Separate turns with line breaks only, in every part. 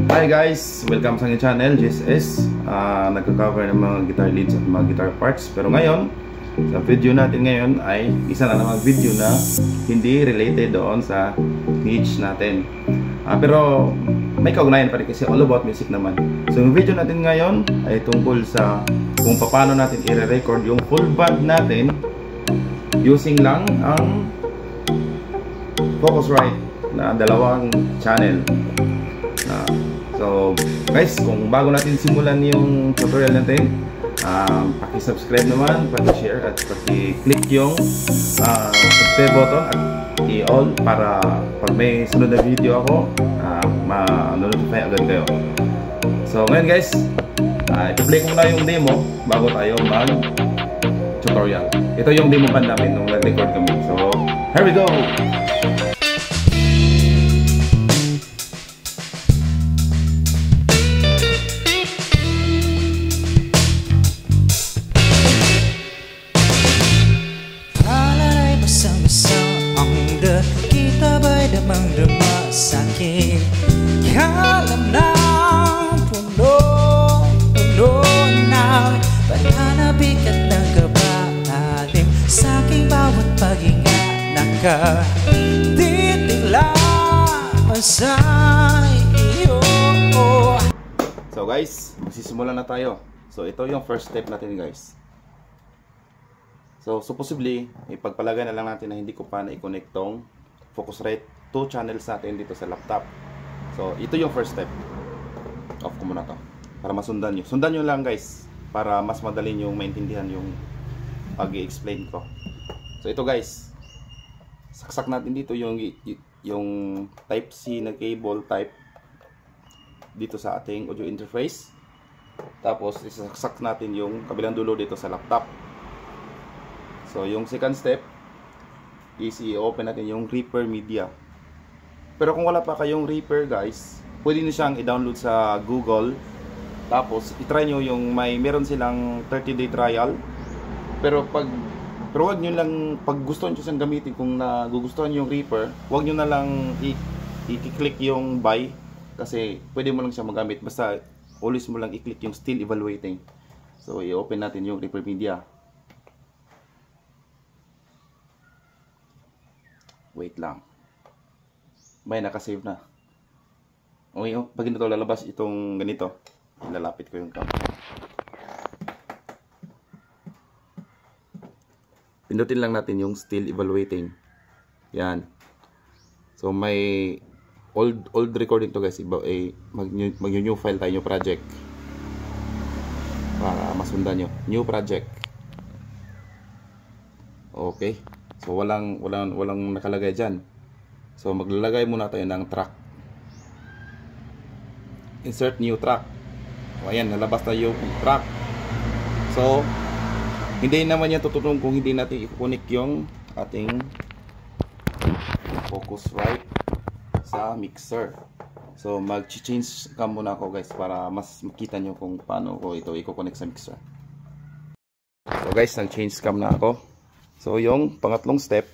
Hi guys! Welcome sa aking channel, JS. Nagka-cover ng mga guitar leads at mga guitar parts. Pero ngayon, sa video natin ngayon ay isa na namang video na hindi related doon sa niche natin. Pero may kaugnayan pa rin kasi all about music naman. So yung video natin ngayon ay tungkol sa kung paano natin i-record yung full band natin using lang ang Focusrite na dalawang channel. So guys, kung bago natin simulan yung tutorial natin, paki-subscribe naman, paki-share at paki-click yung subscribe button at i-all para pag may sunod na video ako, ma-notify agad kayo. So ngayon guys, i-play ko na yung demo bago tayo mag-tutorial. Ito yung demo band namin nung nag-record kami. So here we go!
Damang-dama sa'kin kalam ng puno-puno na pananabik at nagkabaalim sa'king bawat paghinga nakatitig lamang sa iyo.
So guys, magsisimula na tayo. So ito yung first step natin guys. So possibly, ipagpalagay na lang natin na hindi ko pa na-i-connect tong Focusrite 2 channels natin dito sa laptop. So ito yung first step. Off ko muna to para masundan nyo. Sundan nyo lang guys para mas madali nyo maintindihan yung pag-i-explain ko. So ito guys, saksak natin dito yung type C na cable type dito sa ating audio interface. Tapos isaksak natin yung kabilang dulo dito sa laptop. So yung second step is i-open natin yung Reaper Media. Pero kung wala pa kayong Reaper guys, pwede nyo siyang i-download sa Google. Tapos i-try nyo yung meron silang 30-day trial. Pero wag nyo lang, pag gusto nyo siyang gamitin, kung nagugustuhan nyo yung Reaper, wag nyo na lang i-click yung buy. Kasi pwede mo lang siya magamit. Basta always mo lang i-click yung still evaluating. So i-open natin yung Reaper Media. Wait lang. May nakasave na. Okay, pag ito lalabas itong ganito, ilalapit ko yung camera. Pindutin lang natin yung still evaluating. Yan. So may old recording to guys. Mag-new file tayo, new project. Para masundan nyo. New project. Okay. So walang nakalagay dyan. So maglalagay muna tayo ng track. Insert new track. So ayan, nalabas na yung track. So hindi naman yan tutulong kung hindi natin i-connect yung ating Focusrite sa mixer. So mag-change cam muna ako guys para mas makita nyo kung paano ko ito i-connect sa mixer. So guys, nag-change cam na ako. So yung pangatlong step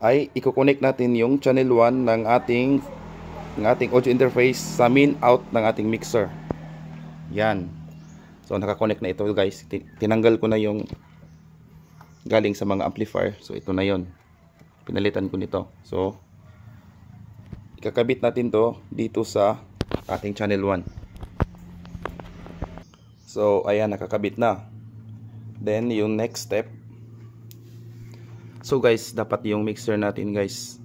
ay i-connect natin yung channel 1 ng ating audio interface sa main out ng ating mixer. Yan. So naka-connect na ito guys. Tinanggal ko na yung galing sa mga amplifier. So ito na yon. Pinalitan ko nito. So ikakabit natin to dito sa ating channel 1. So ayan, nakakabit na. Then yung next step, so guys, dapat yung mixer natin guys,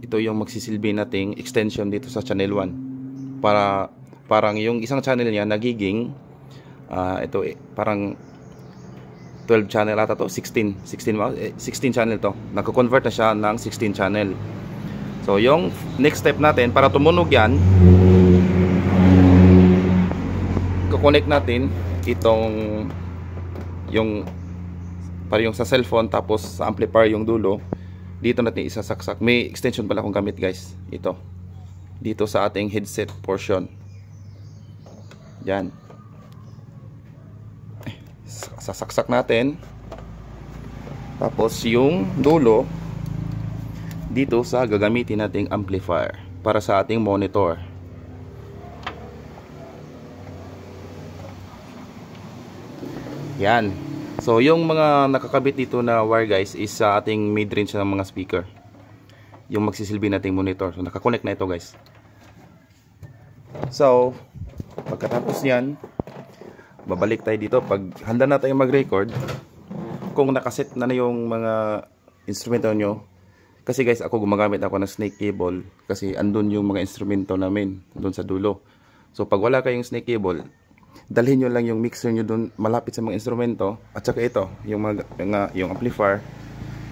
ito yung magsisilbi nating extension dito sa channel 1. Parang yung isang channel niya nagiging parang 12 channel ata to, 16 channel to. Nagko-convert na siya ng 16 channel. So yung next step natin, para tumunog yan, i-connect natin itong para yung sa cellphone, tapos sa amplifier yung dulo. Dito natin isasaksak. May extension pala akong gamit guys. Ito. Dito sa ating headset portion. Yan. Sasaksak natin. Tapos yung dulo dito sa gagamitin nating amplifier para sa ating monitor. Yan. So, yung mga nakakabit dito na wire guys is sa ating mid-range ng mga speaker. Yung magsisilbi nating monitor. So, nakakonect na ito guys. So, pagkatapos yan, babalik tayo dito. Pag handa na tayo mag-record, kung nakaset na yung mga instrumento nyo, kasi guys, ako gumagamit ako ng snake cable kasi andun yung mga instrumento namin doon sa dulo. So pag wala kayong snake cable, dalhin nyo lang yung mixer nyo doon malapit sa mga instrumento. At saka ito, yung amplifier,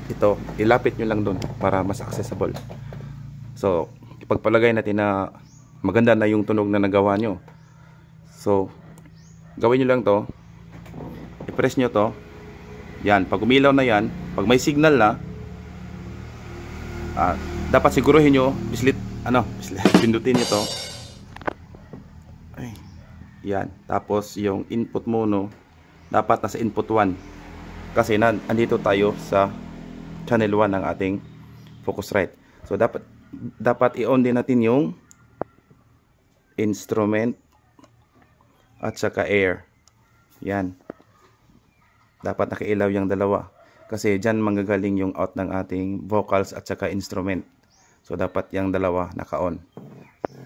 ito, ilapit nyo lang doon para mas accessible. So, ipagpalagay natin na maganda na yung tunog na nagawa nyo. So, gawin nyo lang to, i-press nyo to. Yan, pag umilaw na yan, pag may signal na, dapat siguruhin nyo, pindutin nyo to. Ay, yan, tapos yung input mono, dapat nasa input 1. Kasi andito tayo sa channel 1 ng ating Focusrite. So, dapat i-on din natin yung instrument at saka air. Yan. Dapat nakailaw yung dalawa. Kasi dyan manggagaling yung out ng ating vocals at saka instrument. So, dapat yung dalawa naka-on.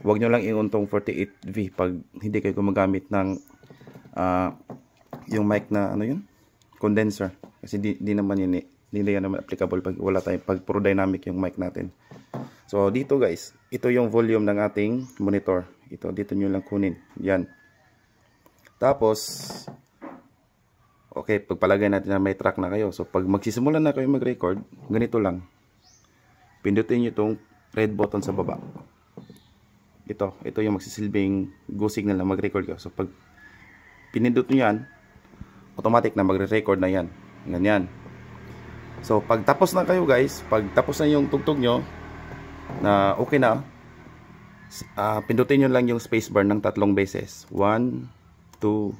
Huwag nyo lang i-on tong 48V pag hindi kayo gumagamit ng yung mic na condenser. Kasi di naman yun hindi yan naman applicable pag wala tayong pag puro dynamic yung mic natin. So, dito guys, ito yung volume ng ating monitor. Dito nyo lang kunin. Yan. Tapos, okay, pagpalagay natin na may track na kayo. So, pag magsisimula na kayo mag-record, ganito lang. Pindutin nyo itong red button sa baba. Ito yung magsisilbing go signal na mag-record kayo. So, pag pinindot nyo yan, automatic na magre-record na yan. Ganyan. So, pag tapos na kayo guys, pag tapos na yung tugtog nyo, na okay na, pindutin nyo lang yung spacebar ng 3 beses. 1, 2,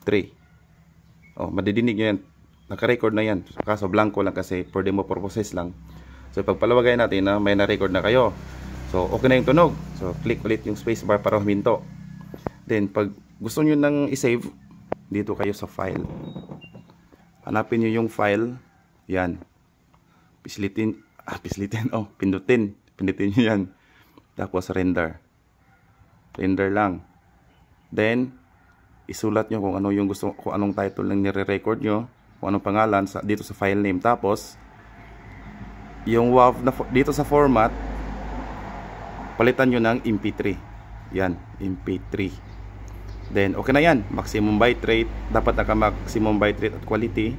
3. Oh, madidinig nyo yan. Naka-record na yan. Kaso blanco lang kasi for demo purposes lang. So, pagpalawagay natin na may na-record na kayo. So, okay na yung tunog. So, click ulit yung spacebar para huminto. Then, pag gusto nyo nang i-save, dito kayo sa file. Hanapin nyo yung file. Yan. Pindutin. Pindutin nyo yan. Tapos, render. Render lang. Then, isulat nyo kung ano yung gusto, kung anong title lang nire-record nyo, kung anong pangalan dito sa file name. Tapos, yung WAV na dito sa format, palitan nyo ng MP3. Yan, MP3. Then, okay na yan. Maximum bitrate. Dapat naka-maximum bitrate at quality.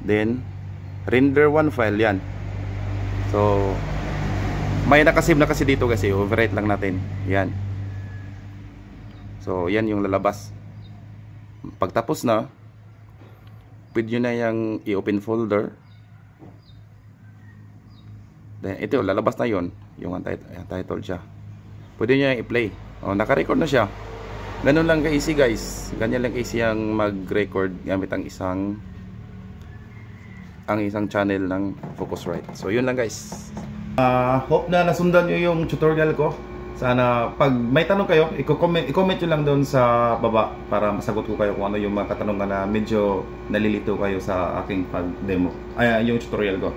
Then, render 1 file yan. So, may nakasave na kasi dito kasi. Overwrite lang natin. Yan. So, yan yung lalabas. Pagtapos na, pwede nyo na yung i-open folder. Then, ito, lalabas na yon yung title siya. Pwede nyo yung i-play. O, naka-record na siya. Ganun lang ka-easy guys. Ganyan lang ka-easy ang mag-record gamit ang isang channel ng Focusrite. So, yun lang guys. Hope na nasundan nyo yung tutorial ko. Sana pag may tanong kayo, i-comment nyo lang doon sa baba para masagot ko kayo kung ano yung mga katanungan na medyo nalilito kayo sa aking pag-demo. Yung tutorial ko.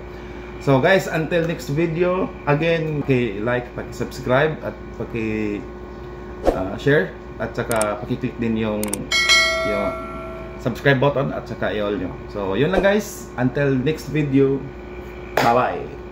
So guys, until next video, again, like, paki-subscribe at paki-share at saka paki-click din yung subscribe button at saka i-all nyo. So yun lang guys, until next video, bye-bye!